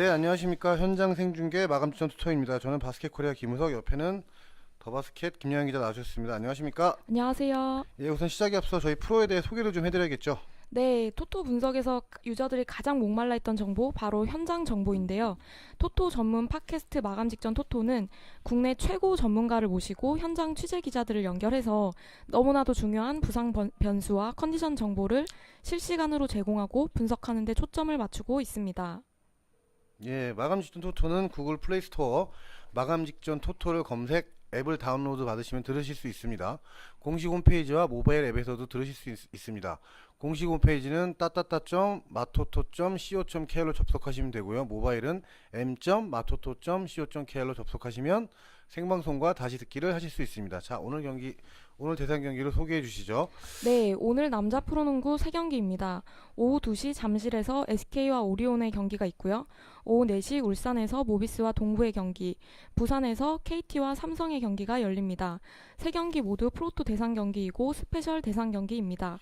네, 안녕하십니까. 현장 생중계 마감 직전 투터입니다. 저는 바스켓 코리아 김우석, 옆에는 더 바스켓 김양희 기자 나와주셨습니다. 안녕하십니까. 안녕하세요. 예, 우선 시작에 앞서 저희 프로에 대해 소개를 좀 해드려야겠죠. 네, 토토 분석에서 유저들이 가장 목말라 했던 정보, 바로 현장 정보인데요. 토토 전문 팟캐스트 마감 직전 토토는 국내 최고 전문가를 모시고 현장 취재 기자들을 연결해서 너무나도 중요한 부상 변수와 컨디션 정보를 실시간으로 제공하고 분석하는 데 초점을 맞추고 있습니다. 예, 마감 직전 토토는 구글 플레이 스토어 마감 직전 토토를 검색 앱을 다운로드 받으시면 들으실 수 있습니다. 공식 홈페이지와 모바일 앱에서도 들으실 수 있습니다. 공식 홈페이지는 따따따.마토토.co.kr로 접속하시면 되고요. 모바일은 m.마토토.co.kr로 접속하시면 생방송과 다시 듣기를 하실 수 있습니다. 자, 오늘 대상 경기를 소개해 주시죠. 네, 오늘 남자 프로농구 3경기입니다. 오후 2시 잠실에서 SK와 오리온의 경기가 있고요. 오후 4시 울산에서 모비스와 동부의 경기, 부산에서 KT와 삼성의 경기가 열립니다. 3경기 모두 프로토 대상 경기이고 스페셜 대상 경기입니다.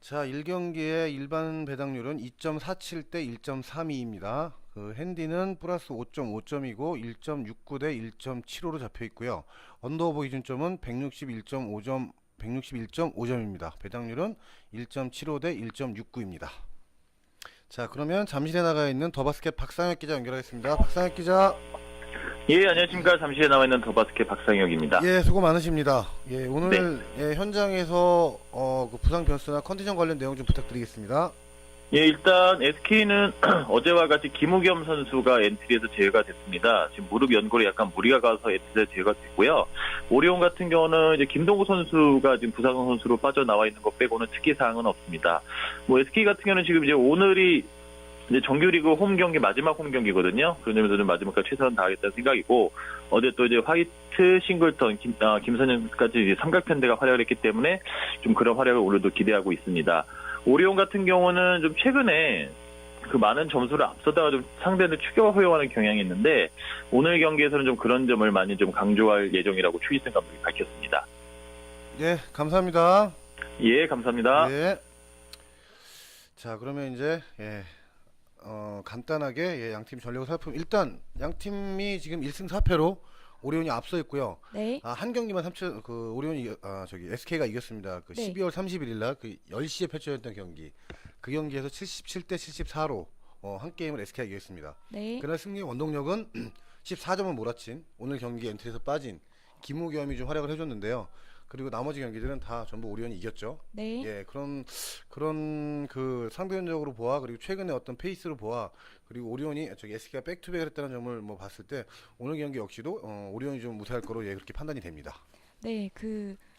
자, 1경기의 일반 배당률은 2.47 대 1.32입니다. 그 핸디는 플러스 5.5점이고 1.69 대 1.75로 잡혀 있고요. 언더오버 기준점은 161.5점, 161.5점입니다. 배당률은 1.75 대 1.69입니다. 자, 그러면 잠실에 나가 있는 더바스켓 박상혁 기자 연결하겠습니다. 박상혁 기자. 예, 안녕하십니까. 잠실에 나와 있는 더바스켓 박상혁입니다. 예, 수고 많으십니다. 예, 오늘 네. 예, 현장에서 그 부상 변수나 컨디션 관련 내용 좀 부탁드리겠습니다. 예, 일단 SK는 어제와 같이 김우겸 선수가 엔트리에서 제외가 됐습니다. 지금 무릎 연골에 약간 무리가 가서 엔트리에서 제외가 됐고요. 오리온 같은 경우는 이제 김동구 선수가 지금 부상 선수로 빠져나와 있는 것 빼고는 특이 사항은 없습니다. 뭐 SK 같은 경우는 지금 이제 오늘이 이제 정규리그 홈 경기 마지막 홈 경기거든요. 그런 점에서는 마지막까지 최선을 다하겠다는 생각이고, 어제 또 이제 화이트, 싱글턴, 김선영까지 이제 삼각편대가 활약을 했기 때문에 좀 그런 활약을 오늘도 기대하고 있습니다. 오리온 같은 경우는 좀 최근에 그 많은 점수를 앞서다가 좀 상대를 추격을 허용하는 경향이 있는데, 오늘 경기에서는 좀 그런 점을 많이 좀 강조할 예정이라고 추기승 감독이 밝혔습니다. 예, 감사합니다. 예, 감사합니다. 예. 자, 그러면 이제 간단하게 양팀 전력을 일단 양팀이 지금 1승 4패로 오리온이 앞서 있고요. 네. 한 경기만 오리온이 SK가 이겼습니다. 그 네. 12월 31일 날 그 10시에 펼쳐졌던 경기. 그 경기에서 77대 74로 한 게임을 SK가 이겼습니다. 네. 그날 승리의 원동력은 14점을 몰아친 오늘 경기 엔트리에서 빠진 김우겸이 좀 활약을 해줬는데요. 그리고 나머지 경기들은 다 전부 오리온이 이겼죠. 네. 예, 그런 그 상대적으로 보아, 그리고 최근에 어떤 페이스로 보아, 그리고 오리온이 SK가 백투백을 했다는 점을 뭐 봤을 때 오늘 경기 역시도 오리온이 좀 우세할 거로 그렇게 판단이 됩니다. 네,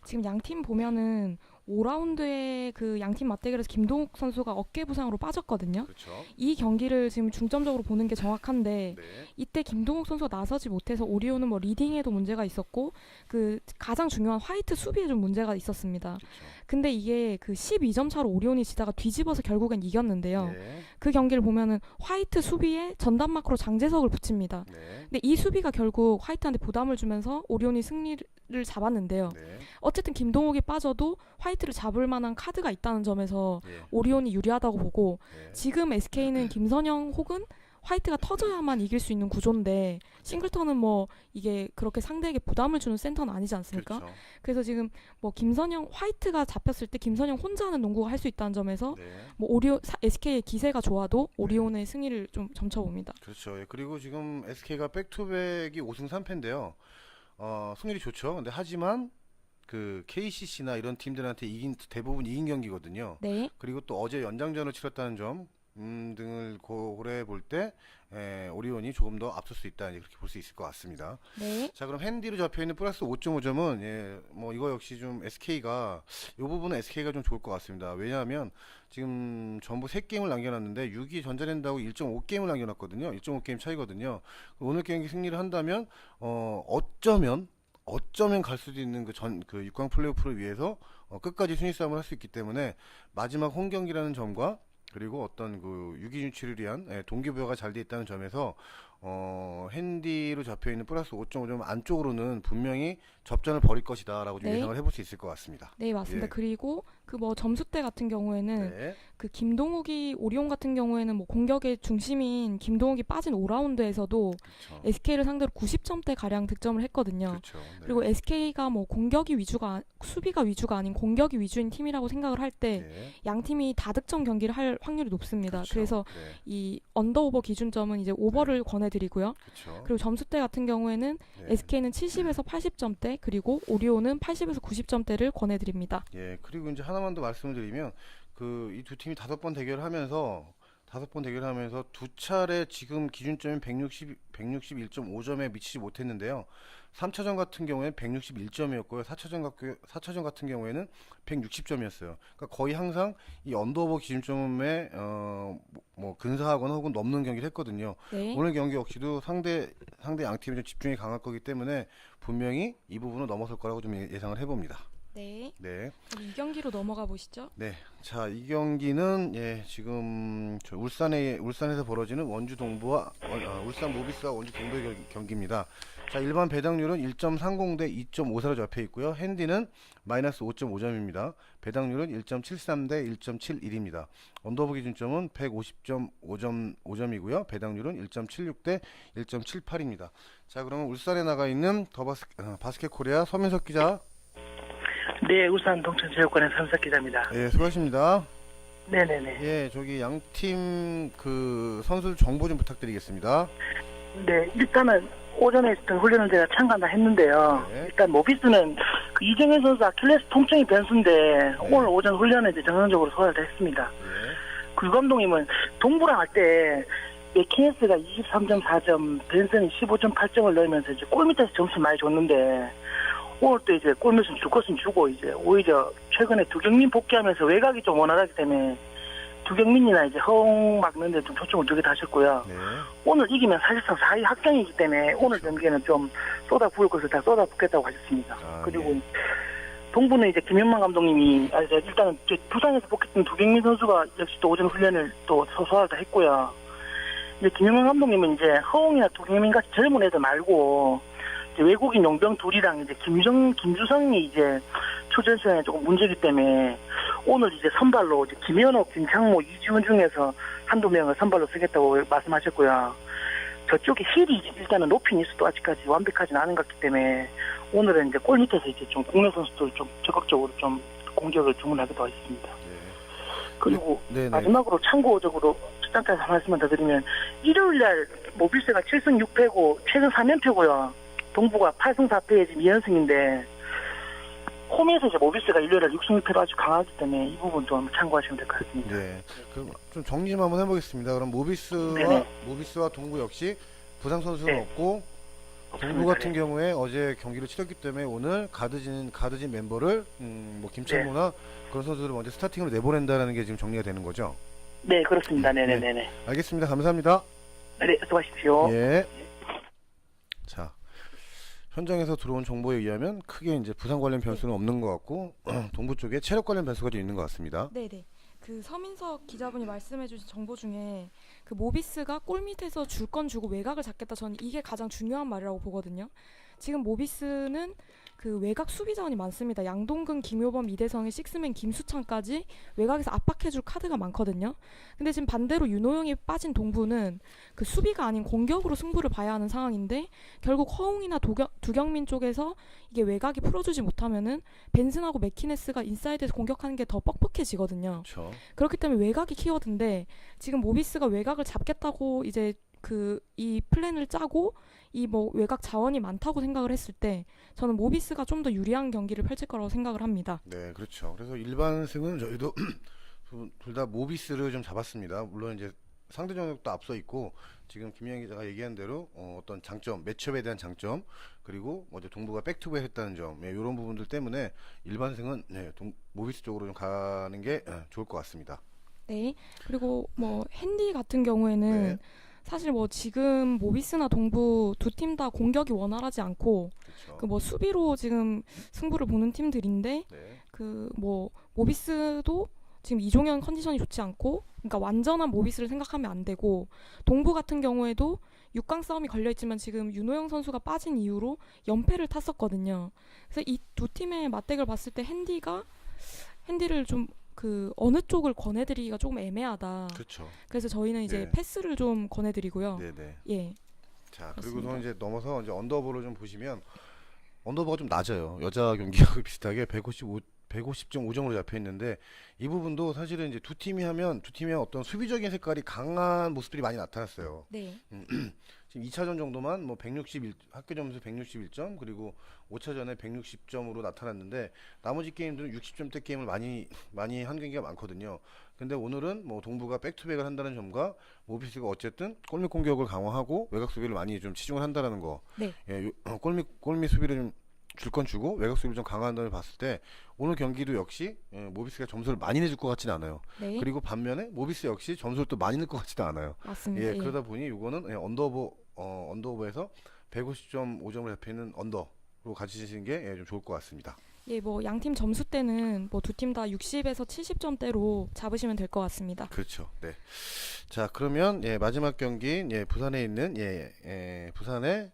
지금 양팀 보면은 5라운드에 그 양팀 맞대결에서 김동욱 선수가 어깨 부상으로 빠졌거든요. 그렇죠. 이 경기를 지금 중점적으로 보는 게 정확한데, 네. 이때 김동욱 선수가 나서지 못해서 오리온은 뭐 리딩에도 문제가 있었고 그 가장 중요한 화이트 수비에 좀 문제가 있었습니다. 그렇죠. 근데 이게 그 12점 차로 오리온이 지다가 뒤집어서 결국엔 이겼는데요. 네. 그 경기를 보면은 화이트 수비에 전담 마크로 장재석을 붙입니다. 네. 근데 이 수비가 결국 화이트한테 부담을 주면서 오리온이 승리를 잡았는데요. 네. 어쨌든 김동욱이 빠져도 화이트를 잡을 만한 카드가 있다는 점에서 네. 오리온이 유리하다고 보고, 네. 지금 SK는 김선영 혹은 화이트가 터져야만 이길 수 있는 구조인데, 싱글턴은 뭐 이게 그렇게 상대에게 부담을 주는 센터는 아니지 않습니까? 그렇죠. 그래서 지금 뭐 화이트가 잡혔을 때 김선영 혼자 하는 농구가 할 수 있다는 점에서 네. 뭐 SK의 기세가 좋아도 오리온의 승리를 좀 점쳐봅니다. 그렇죠. 예, 그리고 지금 SK가 백투백이 5승 3패인데요. 승률이 좋죠. 근데 하지만 그 KCC나 이런 팀들한테 대부분 이긴 경기거든요. 네. 그리고 또 어제 연장전을 치렀다는 점 등을 고려해 볼 때 오리온이 조금 더 앞설 수 있다, 그렇게 볼 수 있을 것 같습니다. 네. 자, 그럼 핸디로 잡혀 있는 플러스 5.5점은 뭐 이거 역시 좀 SK가 이 부분은 SK가 좀 좋을 것 같습니다. 왜냐하면 지금 전부 3게임을 남겨놨는데 6위 전자랜드하고 1.5게임을 남겨놨거든요. 1.5게임 차이거든요. 오늘 경기 승리를 한다면 어쩌면 갈 수도 있는 그 6강 플레이오프를 위해서 끝까지 순위 싸움을 할 수 있기 때문에 마지막 홈 경기라는 점과 그리고 어떤 그 유기 유치를 위한 동기부여가 잘 돼 있다는 점에서 핸디로 잡혀 있는 플러스 5.5점 안쪽으로는 분명히 접전을 벌일 것이다라고 좀 네. 예상을 해볼 수 있을 것 같습니다. 네, 맞습니다. 예. 그리고 그 뭐 점수대 같은 경우에는 네. 그 김동욱이 오리온 같은 경우에는 뭐 공격의 중심인 김동욱이 빠진 5라운드에서도 그렇죠. SK를 상대로 90점대 가량 득점을 했거든요. 그렇죠. 네. 그리고 SK가 뭐 수비가 위주가 아닌 공격이 위주인 팀이라고 생각을 할 때 네. 양 팀이 다득점 경기를 할 확률이 높습니다. 그렇죠. 그래서 네. 이 언더오버 기준점은 이제 오버를 권해드리고요. 그렇죠. 그리고 점수대 같은 경우에는 네. SK는 70에서 80점대, 그리고 오리온은 80에서 90점대를 권해드립니다. 예, 그리고 이제 하나만 더 말씀을 드리면 그 이 두 팀이 5번 대결하면서 두 차례 지금 기준점인 161.5점에 미치지 못했는데요. 3차전 같은 경우에는 161점이었고요. 4차전 같은 경우에는 160점이었어요. 그러니까 거의 항상 이 언더오버 기준점에 뭐 근사하거나 혹은 넘는 경기를 했거든요. 네. 오늘 경기 역시도 상대 양 팀이 좀 집중이 강할 거기 때문에 분명히 이 부분을 넘어설 거라고 좀 예상을 해봅니다. 네. 네. 그럼 이 경기로 넘어가 보시죠. 네. 자, 이 경기는 지금 저 울산에서 벌어지는 원주 동부와 울산 모비스와 원주 동부의 경기입니다. 자, 일반 배당률은 1.30 대 2.54로 잡혀 있고요. 핸디는 마이너스 5.5점입니다. 배당률은 1.73 대 1.71입니다. 언더오버 기준점은 150.5점이고요. 배당률은 1.76 대 1.78입니다. 자, 그러면 울산에 나가 있는 바스켓 코리아 서민석 기자. 네, 울산 동천체육관의 삼석 기자입니다. 예, 수고하십니다. 네네네. 예, 저기 양팀 그 선수 정보 좀 부탁드리겠습니다. 네, 일단은 오전에 있었던 훈련을 제가 참가나 했는데요. 네. 일단 모비스는 그 이정현 선수 아킬레스 통증이 변수인데 오늘 오전 훈련에 이제 정상적으로 소화를 했습니다. 예, 그 감독님은 동부랑 할 때 맥키네스가 23.4점, 벤슨이 15.8점을 넣으면서 이제 골 밑에서 점수 많이 줬는데 오늘 또 이제 골 밑은 줄 것은 주고 이제 오히려 최근에 두경민 복귀하면서 외곽이 좀 원활하기 때문에 두경민이나 이제 허웅 막는데 좀 초점을 두게 하셨고요. 네, 오늘 이기면 사실상 4위 확정이기 때문에 오늘 경기에는 좀 쏟아부을 것을 다 쏟아붓겠다고 하셨습니다. 아, 그리고 네. 동부는 이제 김현만 감독님이 일단은 부상에서 복귀했던 두경민 선수가 역시 또 오전 훈련을 또 소화를 다 했고요. 이제 김현만 감독님은 이제 허웅이나 두경민 같이 젊은 애들 말고 이제 외국인 용병 둘이랑 이제 김주성이 이제 출전 시간에 조금 문제이기 때문에 오늘 이제 선발로 이제 김현옥, 김창모, 이지훈 중에서 한두 명을 선발로 쓰겠다고 말씀하셨고요. 저쪽에 힐이 일단은 높이는 있어도 아직까지 완벽하지는 않은 것 같기 때문에 오늘은 이제 골 밑에서 이제 좀 국내 선수들 좀 적극적으로 좀 공격을 주문하기도 했습니다. 네. 그리고 네, 네. 마지막으로 참고적으로 잠깐 한 말씀만 더 드리면 일요일날 모비스가 7승 6패고 최근 3연패고요. 동부가 8승 4패에 지금 2연승인데 홈에서 이제 모비스가 일요일에 6승 6패로 아주 강하기 때문에 이 부분도 한번 참고하시면 될 것 같습니다. 네. 그럼 좀 정리 좀 한번 해보겠습니다. 그럼 네네. 모비스와 동부 역시 부상 선수는 네. 없고 동부 같은 경우에 어제 경기를 치렀기 때문에 오늘 가드진 멤버를 뭐 김창모나 그런 선수들을 먼저 스타팅으로 내보낸다라는 게 지금 정리가 되는 거죠. 네, 그렇습니다. 네네네네. 알겠습니다. 감사합니다. 네, 수고하십시오. 예. 자, 현장에서 들어온 정보에 의하면 크게 이제 부상 관련 변수는 없는 것 같고 동부 쪽에 체력 관련 변수가 좀 있는 것 같습니다. 네네. 그 서민석 기자분이 말씀해주신 정보 중에 그 모비스가 골 밑에서 줄 건 주고 외곽을 잡겠다. 저는 이게 가장 중요한 말이라고 보거든요. 지금 모비스는 그 외곽 수비 자원이 많습니다. 양동근, 김효범, 이대성의 식스맨 김수창까지 외곽에서 압박해줄 카드가 많거든요. 근데 지금 반대로 윤호영이 빠진 동부는 그 수비가 아닌 공격으로 승부를 봐야 하는 상황인데 결국 허웅이나 두경민 쪽에서 이게 외곽이 풀어주지 못하면은 벤슨하고 맥키네스가 인사이드에서 공격하는 게 더 뻑뻑해지거든요. 그렇죠. 그렇기 때문에 외곽이 키워드인데 지금 모비스가 외곽을 잡겠다고 이제 그 이 플랜을 짜고 이 뭐 외곽 자원이 많다고 생각을 했을 때 저는 모비스가 좀 더 유리한 경기를 펼칠 거라고 생각을 합니다. 네, 그렇죠. 그래서 일반 승은 저희도 둘 다 모비스를 좀 잡았습니다. 물론 이제 상대 전력도 앞서 있고 지금 김영 기자가 얘기한 대로 어떤 장점, 매치업에 대한 장점 그리고 이제 동부가 백투백 했다는 점, 이런 부분들 때문에 일반 승은 모비스 쪽으로 좀 가는 게 좋을 것 같습니다. 네. 그리고 뭐 핸디 같은 경우에는 네. 사실 뭐 지금 모비스나 동부 두 팀 다 공격이 원활하지 않고 그렇죠. 그 뭐 수비로 지금 승부를 보는 팀들인데 네. 그 뭐 모비스도 지금 이종현 컨디션이 좋지 않고 그러니까 완전한 모비스를 생각하면 안 되고 동부 같은 경우에도 6강 싸움이 걸려있지만 지금 윤호영 선수가 빠진 이후로 연패를 탔었거든요. 그래서 이 두 팀의 맞대결 봤을 때 핸디를 좀 그 어느 쪽을 권해드리기가 조금 애매하다. 그렇죠. 그래서 저희는 이제 네. 패스를 좀 권해드리고요. 네네. 예, 자, 그렇습니다. 그리고서 이제 넘어서 이제 언더오버를 좀 보시면 언더오버가 좀 낮아요. 여자 경기하고 비슷하게 150.5점으로 잡혀 있는데 이 부분도 사실은 이제 두 팀이 하면 어떤 수비적인 색깔이 강한 모습들이 많이 나타났어요. 네, 지금 2차전 정도만 뭐 161 학교 점수 161점 그리고 5차전에 160점으로 나타났는데 나머지 게임들은 60점대 게임을 많이 한 경기가 많거든요. 근데 오늘은 뭐 동부가 백투백을 한다는 점과 모비스가 어쨌든 골밑 공격을 강화하고 외곽 수비를 많이 좀 치중을 한다는 거. 네. 예, 골밑 수비를 좀 줄 건 주고 외곽 수비를 좀 강화한다는 걸 봤을 때 오늘 경기도 역시 모비스가 점수를 많이 내줄 것 같지는 않아요. 네, 그리고 반면에 모비스 역시 점수를 또 많이 낼 것 같지도 않아요. 맞습니다. 예, 예. 그러다 보니 이거는 언더오버에서 150.5점을 잡혀 있는 언더로 가지시는 게 좀 좋을 것 같습니다. 예, 뭐 양팀 점수 때는 뭐 두 팀 다 60에서 70점대로 잡으시면 될 것 같습니다. 그렇죠. 네. 자, 그러면 마지막 경기 부산에 있는 부산의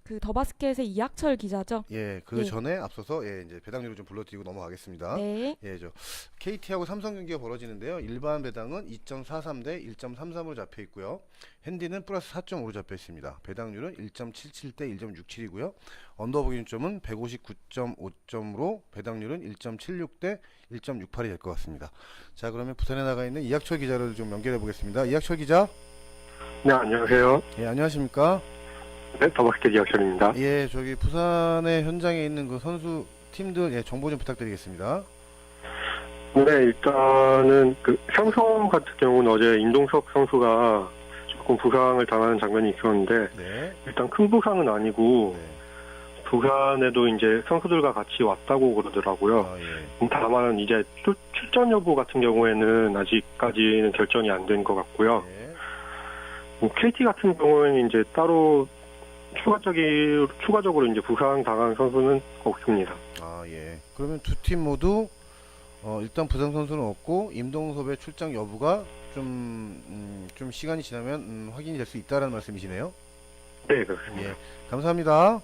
그 더바스켓의 이학철 기자죠. 그 예. 전에 앞서서 이제 배당률을 좀 불러드리고 넘어가겠습니다. 네, 저 KT하고 삼성 경기가 벌어지는데요. 일반 배당은 2.43 대 1.33으로 잡혀 있고요. 핸디는 플러스 4.5로 잡혀 있습니다. 배당률은 1.77 대 1.67이고요. 언더오버 기준점은 159.5점으로 배당률은 1.76 대 1.68이 될 것 같습니다. 자, 그러면 부산에 나가 있는 이학철 기자를 좀 연결해 보겠습니다. 이학철 기자. 네, 안녕하세요. 예, 안녕하십니까? 네, 더바스켓 이학철입니다. 예, 저기 부산의 현장에 있는 그 선수 팀들 정보 좀 부탁드리겠습니다. 네, 일단은 그 삼성 같은 경우는 어제 임동석 선수가 조금 부상을 당하는 장면이 있었는데 네. 일단 큰 부상은 아니고 네. 부산에도 이제 선수들과 같이 왔다고 그러더라고요. 아, 예. 다만 이제 출전 여부 같은 경우에는 아직까지는 결정이 안 된 것 같고요. 네. KT 같은 경우에는 이제 따로 추가적으로 이제 부상 당한 선수는 없습니다. 아, 예. 그러면 두 팀 모두 일단 부상 선수는 없고 임동섭의 출장 여부가 좀 시간이 지나면 확인이 될 수 있다라는 말씀이시네요. 네, 그렇습니다. 예. 감사합니다.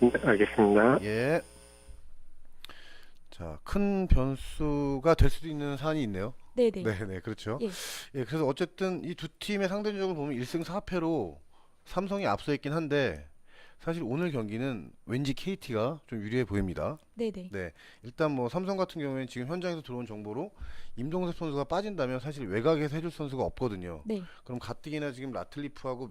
네, 알겠습니다. 예. 자, 큰 변수가 될 수도 있는 사안이 있네요. 네, 네. 네, 그렇죠. 예. 예, 그래서 어쨌든 이 두 팀의 상대적으로 보면 1승 4패로 삼성이 앞서 있긴 한데 사실 오늘 경기는 왠지 KT가 좀 유리해 보입니다. 네, 네. 네, 일단 뭐 삼성 같은 경우에는 지금 현장에서 들어온 정보로 임동섭 선수가 빠진다면 사실 외곽에서 해줄 선수가 없거든요. 네. 그럼 가뜩이나 지금 라틀리프하고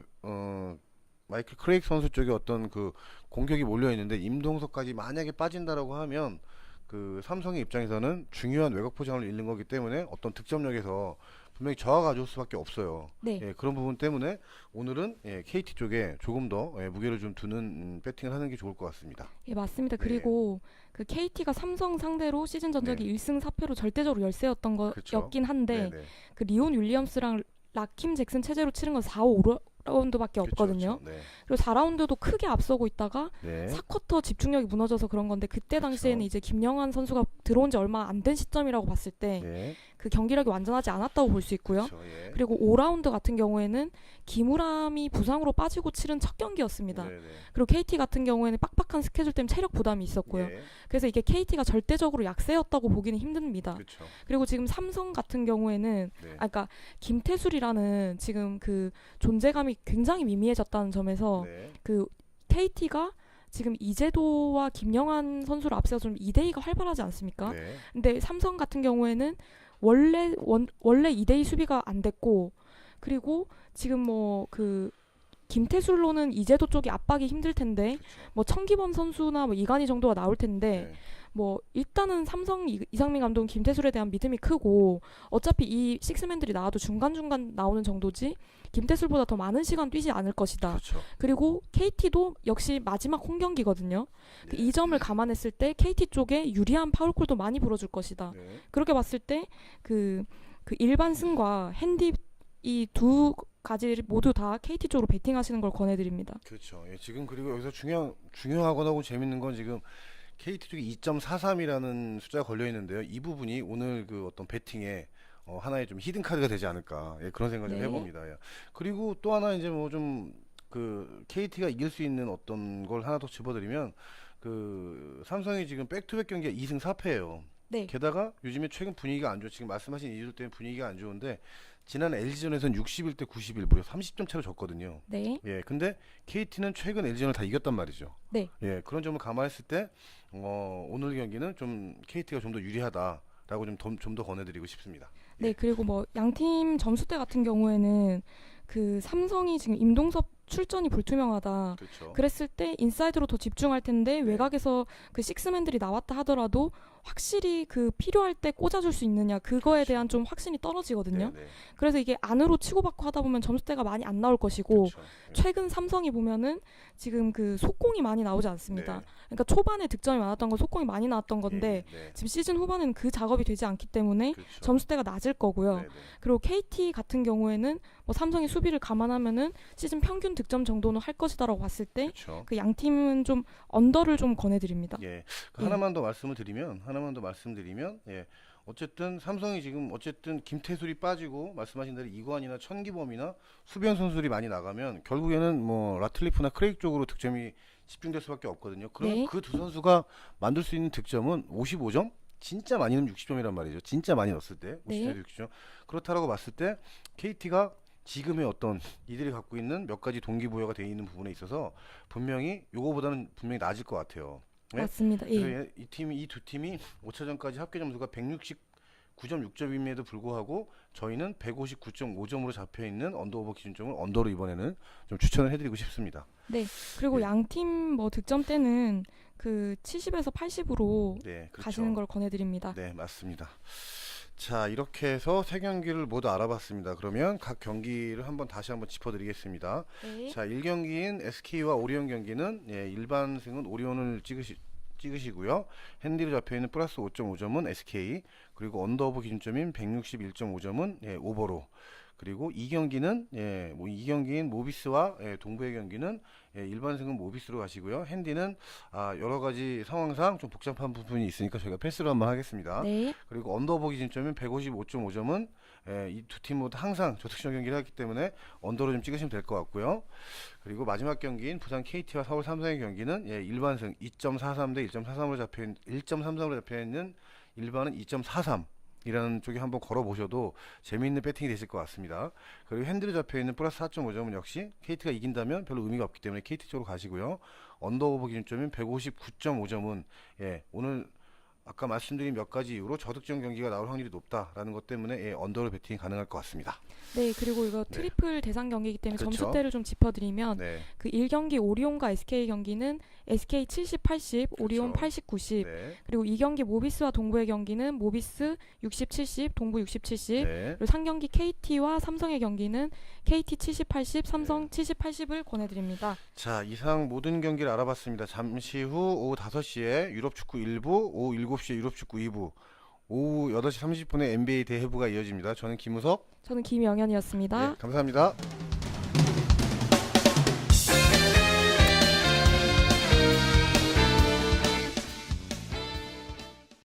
마이클 크레이크 선수 쪽에 어떤 그 공격이 몰려 있는데 임동섭까지 만약에 빠진다라고 하면 그 삼성의 입장에서는 중요한 외곽 포지션을 잃는 거기 때문에 어떤 득점력에서 분명히 저하가 가져올 수밖에 없어요. 네. 예, 그런 부분 때문에 오늘은 KT 쪽에 조금 더 무게를 좀 두는 배팅을 하는 게 좋을 것 같습니다. 예, 맞습니다. 네. 그리고 그 KT가 삼성 상대로 시즌 전적이 1승 4패로 절대적으로 열세였던 그렇죠. 거였긴 한데 네네. 그 리온 윌리엄스랑 라킴 잭슨 체제로 치른 건 4, 5라운드밖에 없거든요. 그렇죠. 그리고 4라운드도 크게 앞서고 있다가 네. 4쿼터 집중력이 무너져서 그런 건데 그때 당시에는 이제 김영환 선수가 들어온 지 얼마 안 된 시점이라고 봤을 때 네. 그 경기력이 완전하지 않았다고 볼 수 있고요. 그렇죠. 예. 그리고 5라운드 같은 경우에는 김우람이 부상으로 빠지고 치른 첫 경기였습니다. 네네. 그리고 KT 같은 경우에는 빡빡한 스케줄 때문에 체력 부담이 있었고요. 예. 그래서 이게 KT가 절대적으로 약세였다고 보기는 힘듭니다. 그렇죠. 그리고 지금 삼성 같은 경우에는 네. 그러니까 김태술이라는 지금 그 존재감이 굉장히 미미해졌다는 점에서 네. 그 KT가 지금 이재도와 김영환 선수를 앞세워서 좀 2대2가 활발하지 않습니까? 네. 근데 삼성 같은 경우에는 원래 2대2 수비가 안 됐고 그리고 지금 뭐 그 김태술로는 이재도 쪽이 압박이 힘들 텐데 그렇죠. 뭐 청기범 선수나 뭐 이관희 정도가 나올 텐데 네. 뭐 일단은 삼성 이상민 감독은 김태술에 대한 믿음이 크고 어차피 이 식스맨들이 나와도 중간중간 나오는 정도지 김태술보다 더 많은 시간 뛰지 않을 것이다. 그렇죠. 그리고 KT도 역시 마지막 홈경기거든요. 네. 이 점을 감안했을 때 KT 쪽에 유리한 파울콜도 많이 불어줄 것이다. 네. 그렇게 봤을 때 그 일반 승과 핸디 이 두 가지 모두 다 KT 쪽으로 베팅하시는 걸 권해드립니다. 그렇죠. 예, 지금 그리고 여기서 중요하거나 재밌는 건 지금 KT 쪽에 2.43이라는 숫자가 걸려 있는데요. 이 부분이 오늘 그 어떤 배팅에 하나의 좀 히든 카드가 되지 않을까 그런 생각 좀 네. 해봅니다. 예. 그리고 또 하나 이제 뭐 좀 그 KT가 이길 수 있는 어떤 걸 하나 더 짚어드리면 그 삼성이 지금 백투백 경기가 2승 4패예요. 네. 게다가 요즘에 최근 분위기가 안 좋아. 지금 말씀하신 이유들 때문에 분위기가 안 좋은데 지난 LG전에서는 61대 91 무려 30점 차로 졌거든요. 네. 예, 근데 KT는 최근 LG전을 다 이겼단 말이죠. 네. 예, 그런 점을 감안했을 때 오늘 경기는 좀 KT가 좀 더 유리하다라고 좀 더 권해드리고 싶습니다. 네, 그리고 뭐 양팀 점수대 같은 경우에는 그 삼성이 지금 임동섭 출전이 불투명하다. 그렇죠. 그랬을 때 인사이드로 더 집중할 텐데 외곽에서 그 식스맨들이 나왔다 하더라도 확실히 그 필요할 때 꽂아줄 수 있느냐 그거에 대한 좀 확신이 떨어지거든요. 네, 네. 그래서 이게 안으로 치고받고 하다 보면 점수대가 많이 안 나올 것이고 그렇죠. 예. 최근 삼성이 보면은 지금 그 속공이 많이 나오지 않습니다. 네. 그러니까 초반에 득점이 많았던 건 속공이 많이 나왔던 건데 네. 지금 시즌 후반에는 그 작업이 되지 않기 때문에 그렇죠. 점수대가 낮을 거고요. 네, 네. 그리고 KT 같은 경우에는 뭐 삼성이 수비를 감안하면은 시즌 평균 득점 정도는 할 것이다라고 봤을 때 그렇죠. 그 양 팀은 좀 언더를 좀 권해드립니다. 예. 그 예. 하나만 더 말씀드리면 예. 어쨌든 삼성이 지금 어쨌든 김태술이 빠지고 말씀하신 대로 이관이나 천기범이나 수비형 선수들이 많이 나가면 결국에는 뭐 라틀리프나 크레이크 쪽으로 득점이 집중될 수밖에 없거든요. 그럼 네. 그 두 선수가 만들 수 있는 득점은 55점? 진짜 많이 넣으면 60점이란 말이죠. 진짜 많이 넣었을 때 50점, 네. 60점. 그렇다라고 봤을 때 KT가 지금의 어떤 이들이 갖고 있는 몇 가지 동기부여가 되어 있는 부분에 있어서 분명히 요거보다는 분명히 낮을 것 같아요. 네? 맞습니다. 예. 그래서 이 두 팀이 5차전까지 합계 점수가 169.6점임에도 불구하고 저희는 159.5점으로 잡혀 있는 언더오버 기준점을 언더로 이번에는 좀 추천을 해드리고 싶습니다. 네. 그리고 예. 양 팀 뭐 득점대는 그 70에서 80으로 네, 그렇죠. 가시는 걸 권해드립니다. 네, 맞습니다. 자, 이렇게 해서 세 경기를 모두 알아봤습니다. 그러면 각 경기를 다시 한번 짚어드리겠습니다. 네. 자, 1경기인 SK와 오리온 경기는 예, 일반승은 오리온을 찍으시고요. 핸디로 잡혀있는 플러스 5.5점은 SK, 그리고 언더오버 기준점인 161.5점은 예, 오버로. 그리고 이 경기는 이 경기인 모비스와 동부의 경기는 일반승은 모비스로 가시고요. 핸디는 여러 가지 상황상 좀 복잡한 부분이 있으니까 저희가 패스로 한번 하겠습니다. 네. 그리고 언더오버 기준점인 155.5점은 이 두 팀 모두 항상 저득점 경기를 하기 때문에 언더로 좀 찍으시면 될 것 같고요. 그리고 마지막 경기인 부산 KT와 서울 삼성의 경기는 일반승 2.43 대 1.33으로 잡혀있는 일반은 2.43 이라는 쪽에 한번 걸어보셔도 재미있는 배팅이 되실 것 같습니다. 그리고 핸들에 잡혀있는 플러스 4.5점은 역시 KT가 이긴다면 별로 의미가 없기 때문에 KT 쪽으로 가시고요. 언더오버 기준점인 159.5점은 오늘 아까 말씀드린 몇 가지 이유로 저득점 경기가 나올 확률이 높다라는 것 때문에 언더로 배팅이 가능할 것 같습니다. 네. 그리고 이거 트리플 대상 경기이기 때문에 그렇죠. 점수대를 좀 짚어드리면 네, 그 1경기 오리온과 SK 경기는 SK 70, 80, 오리온 그렇죠. 80, 90. 네, 그리고 2경기 모비스와 동부의 경기는 모비스 60, 70, 동부 60, 70. 네. 그리고 3경기 KT와 삼성의 경기는 KT 70, 80, 삼성 70, 80을 권해드립니다. 자, 이상 모든 경기를 알아봤습니다. 잠시 후 오후 5시에 유럽 축구 1부, 오후 7시에 유럽 축구 2부, 오후 8시 30분에 NBA 대회부가 이어집니다. 저는 김우석. 저는 김영현이었습니다. 감사합니다.